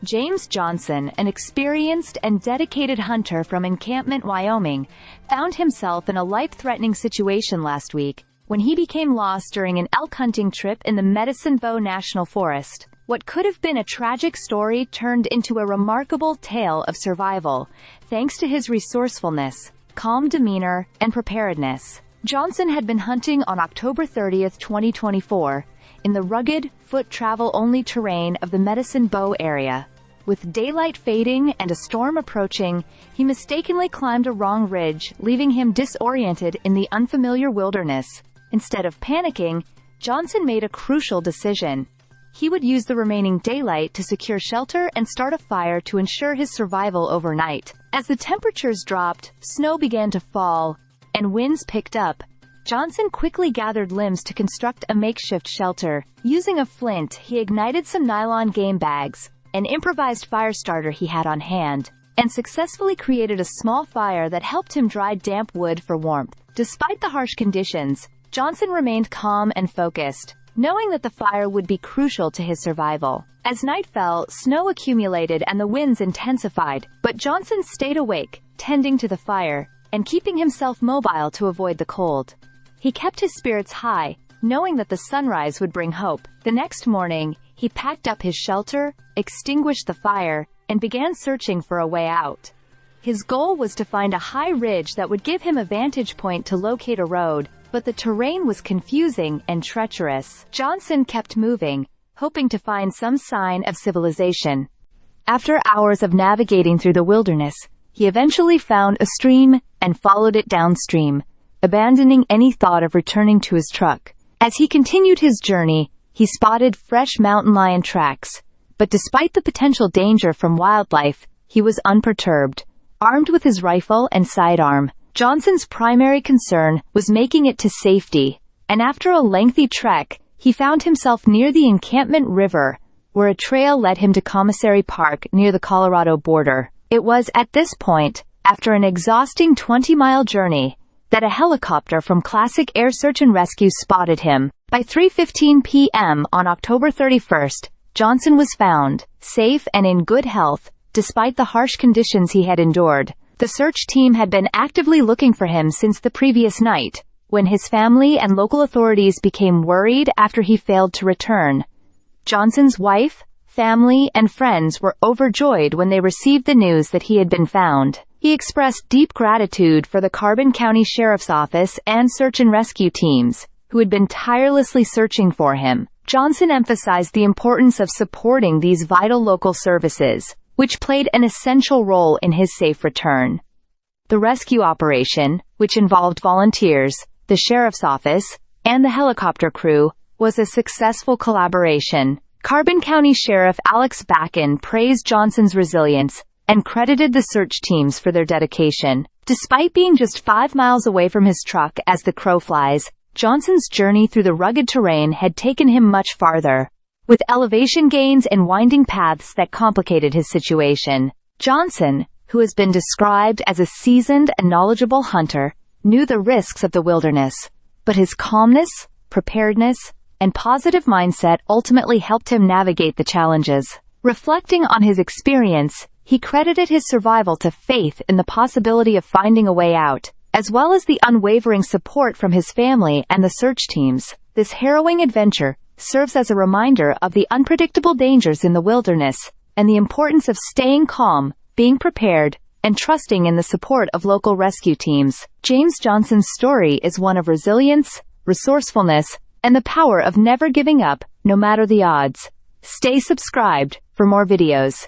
James Johnson, an experienced and dedicated hunter from Encampment, Wyoming, found himself in a life-threatening situation last week when he became lost during an elk hunting trip in the Medicine Bow National Forest. What could have been a tragic story turned into a remarkable tale of survival, thanks to his resourcefulness, calm demeanor, and preparedness. Johnson had been hunting on October 30, 2024, in the rugged, foot-travel-only terrain of the Medicine Bow area. With daylight fading and a storm approaching, he mistakenly climbed a wrong ridge, leaving him disoriented in the unfamiliar wilderness. Instead of panicking, Johnson made a crucial decision. He would use the remaining daylight to secure shelter and start a fire to ensure his survival overnight. As the temperatures dropped, snow began to fall, and winds picked up. Johnson quickly gathered limbs to construct a makeshift shelter. Using a flint, he ignited some nylon game bags, an improvised fire starter he had on hand, and successfully created a small fire that helped him dry damp wood for warmth. Despite the harsh conditions, Johnson remained calm and focused, knowing that the fire would be crucial to his survival. As night fell, snow accumulated and the winds intensified, but Johnson stayed awake, tending to the fire, and keeping himself mobile to avoid the cold. He kept his spirits high, knowing that the sunrise would bring hope. The next morning, he packed up his shelter, extinguished the fire, and began searching for a way out. His goal was to find a high ridge that would give him a vantage point to locate a road, but the terrain was confusing and treacherous. Johnson kept moving, hoping to find some sign of civilization. After hours of navigating through the wilderness, he eventually found a stream and followed it downstream, abandoning any thought of returning to his truck. As he continued his journey, he spotted fresh mountain lion tracks, but despite the potential danger from wildlife, he was unperturbed. Armed with his rifle and sidearm, Johnson's primary concern was making it to safety, and after a lengthy trek, he found himself near the Encampment River, where a trail led him to Commissary Park near the Colorado border. It was at this point, after an exhausting 20-mile journey, that a helicopter from Classic Air Search and Rescue spotted him. By 3:15 p.m. on October 31st, Johnson was found, safe and in good health, despite the harsh conditions he had endured. The search team had been actively looking for him since the previous night, when his family and local authorities became worried after he failed to return. Johnson's wife, family, and friends were overjoyed when they received the news that he had been found. He expressed deep gratitude for the Carbon County Sheriff's Office and search and rescue teams, who had been tirelessly searching for him. Johnson emphasized the importance of supporting these vital local services, which played an essential role in his safe return. The rescue operation, which involved volunteers, the sheriff's office, and the helicopter crew, was a successful collaboration. Carbon County Sheriff Alex Bakken praised Johnson's resilience and credited the search teams for their dedication. Despite being just 5 miles away from his truck as the crow flies, Johnson's journey through the rugged terrain had taken him much farther, with elevation gains and winding paths that complicated his situation. Johnson, who has been described as a seasoned and knowledgeable hunter, knew the risks of the wilderness, but his calmness, preparedness, and positive mindset ultimately helped him navigate the challenges. Reflecting on his experience, he credited his survival to faith in the possibility of finding a way out, as well as the unwavering support from his family and the search teams. This harrowing adventure serves as a reminder of the unpredictable dangers in the wilderness, and the importance of staying calm, being prepared, and trusting in the support of local rescue teams. James Johnson's story is one of resilience, resourcefulness, and the power of never giving up, no matter the odds. Stay subscribed for more videos.